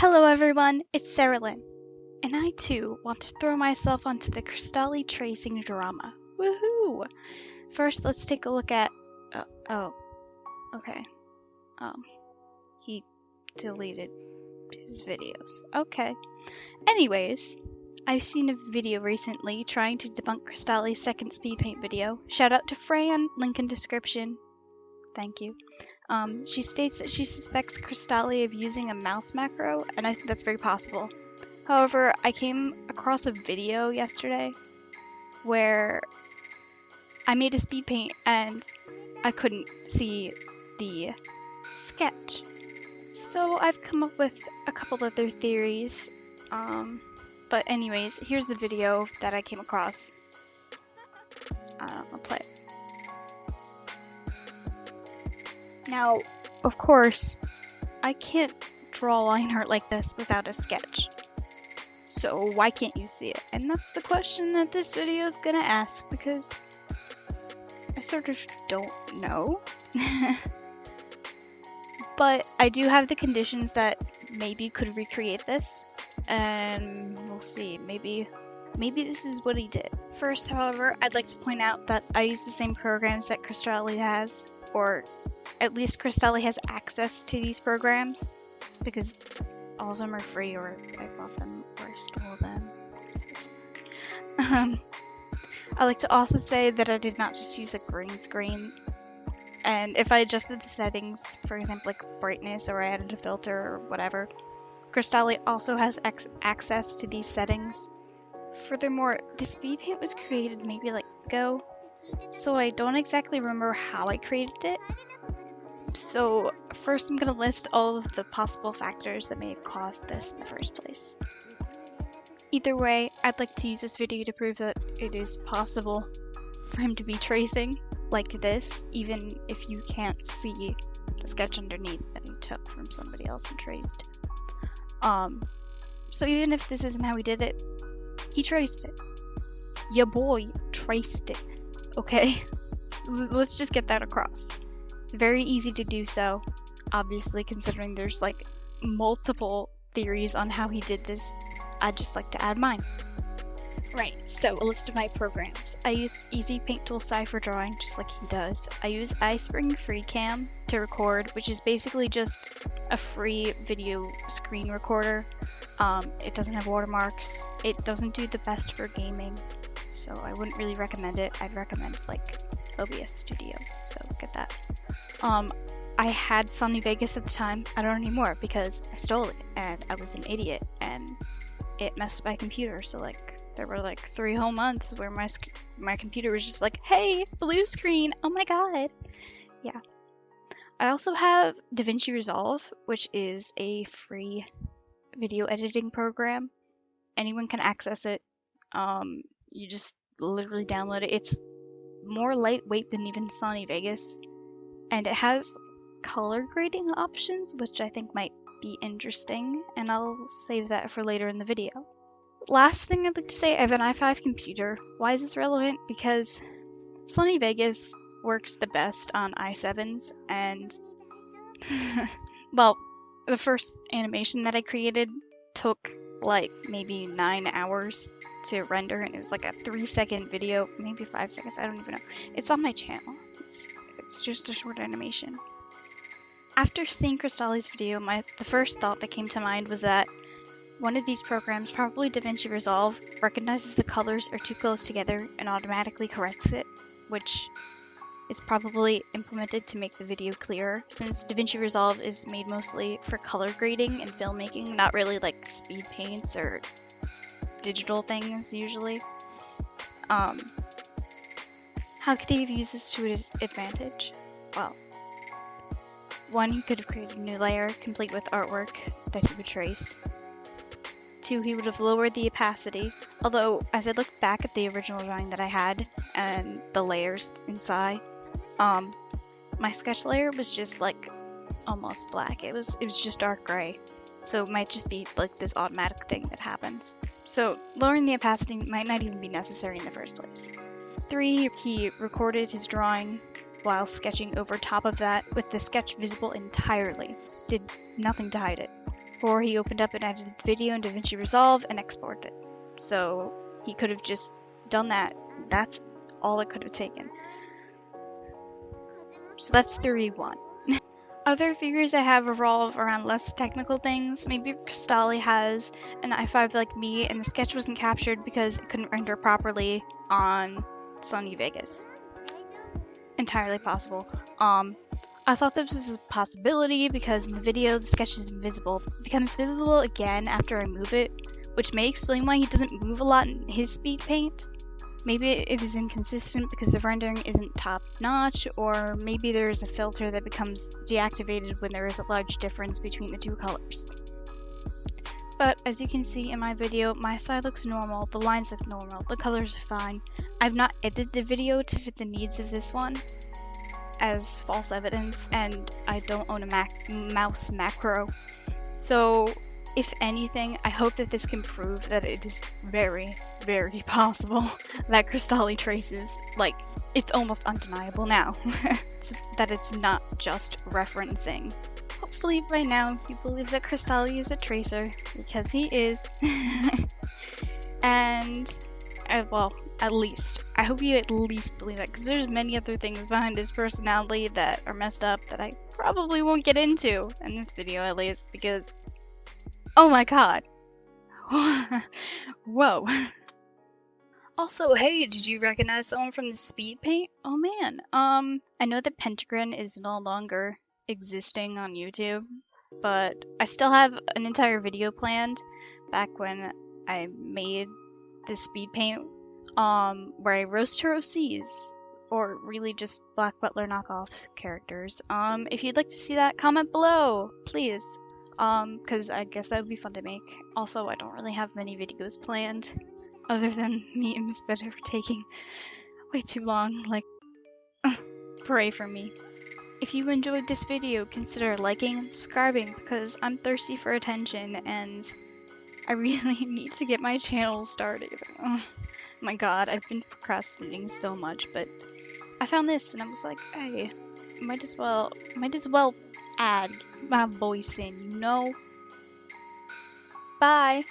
Hello everyone, it's Sarah Lynn, and I too want to throw myself onto the Cristali tracing drama. Woohoo! First, let's take a look at. Okay. He deleted his videos. Okay. Anyways, I've seen a video recently trying to debunk Cristali's second speed paint video. Shout out to Fran, link in description. Thank you. She states that she suspects Cristali of using a mouse macro, and I think that's very possible. However, I came across a video yesterday where I made a speed paint and I couldn't see the sketch. So I've come up with a couple other theories. But anyways, here's the video that I came across. I'll play it. Now, of course, I can't draw line art like this without a sketch. So why can't you see it? And that's the question that this video is gonna ask, because I sort of don't know. But I do have the conditions that maybe could recreate this, and we'll see. Maybe this is what he did. First, however, I'd like to point out that I use the same programs that Cristali has, or at least Cristali has access to these programs, because all of them are free, or I bought them or I stole them. I like to also say that I did not just use a green screen, and if I adjusted the settings, for example like brightness, or I added a filter or whatever, Cristali also has access to these settings. Furthermore, the speed paint was created maybe like ago, so I don't exactly remember how I created it. So first I'm going to list all of the possible factors that may have caused this in the first place. Either way, I'd like to use this video to prove that it is possible for him to be tracing like this, even if you can't see the sketch underneath that he took from somebody else and traced. So even if this isn't how he did it, he traced it. Ya boy traced it, okay? Let's just get that across. It's very easy to do so, obviously, considering there's like multiple theories on how he did this. I'd just like to add mine. Right, so a list of my programs. I use Easy Paint Tool Sci for drawing, just like he does. I use iSpring FreeCam to record, which is basically just a free video screen recorder. It doesn't have watermarks. It doesn't do the best for gaming, so I wouldn't really recommend it. I'd recommend like OBS Studio, so get that. I had Sony Vegas at the time. I don't anymore because I stole it and I was an idiot and it messed my computer. So like there were like 3 whole months where my computer was just like, hey, blue screen, oh my god. Yeah. I also have DaVinci Resolve, which is a free video editing program. Anyone can access it. You just literally download it. It's more lightweight than even Sony Vegas, and it has color grading options, which I think might be interesting, and I'll save that for later in the video. Last thing I'd like to say, I have an i5 computer. Why is this relevant? Because Sony Vegas works the best on i7s, and well, the first animation that I created took like maybe 9 hours to render, and it was like a 3-second video, maybe 5 seconds, I don't even know. It's on my channel. It's just a short animation. After seeing Cristali's video, the first thought that came to mind was that one of these programs, probably DaVinci Resolve, recognizes the colors are too close together and automatically corrects it, which is probably implemented to make the video clearer, since DaVinci Resolve is made mostly for color grading and filmmaking, not really like speed paints or digital things usually. How could he have used this to his advantage? Well, 1, he could have created a new layer, complete with artwork that he would trace. 2, he would have lowered the opacity, although as I looked back at the original drawing that I had and the layers inside, my sketch layer was just like almost black. It was just dark gray, so it might just be like this automatic thing that happens. So lowering the opacity might not even be necessary in the first place. 3, he recorded his drawing while sketching over top of that with the sketch visible entirely. Did nothing to hide it. before he opened up and edited the video in DaVinci Resolve and exported it. So he could have just done that. That's all it could have taken. So that's theory 1. Other theories I have revolve around less technical things. Maybe Cristali has an i5 like me and the sketch wasn't captured because it couldn't render properly on Sony Vegas. Entirely possible. I thought this was a possibility because in the video the sketch is invisible. It becomes visible again after I move it, which may explain why he doesn't move a lot in his speed paint. Maybe it is inconsistent because the rendering isn't top notch, or maybe there is a filter that becomes deactivated when there is a large difference between the two colors. But as you can see in my video, my side looks normal, the lines look normal, the colors are fine. I've not edited the video to fit the needs of this one as false evidence, and I don't own a mouse macro. So if anything, I hope that this can prove that it is very, very possible that Cristali traces. Like, it's almost undeniable now that it's not just referencing. Hopefully by now you believe that Cristali is a tracer, because he is. And, well, at least. I hope you at least believe that, because there's many other things behind his personality that are messed up that I probably won't get into in this video at least, because oh my god. Whoa. Also, hey, did you recognize someone from the speed paint? Oh man. I know that Pentagon is no longer existing on YouTube, but I still have an entire video planned back when I made the speed paint, where I roast her OCs, or really just Black Butler knockoff characters. If you'd like to see that, comment below, please. Because I guess that would be fun to make. Also, I don't really have many videos planned, other than memes that are taking way too long, like, pray for me. If you enjoyed this video, consider liking and subscribing, because I'm thirsty for attention, and I really need to get my channel started. Oh my god, I've been procrastinating so much, but I found this, and I was like, hey, might as well add my voice in, you know? Bye!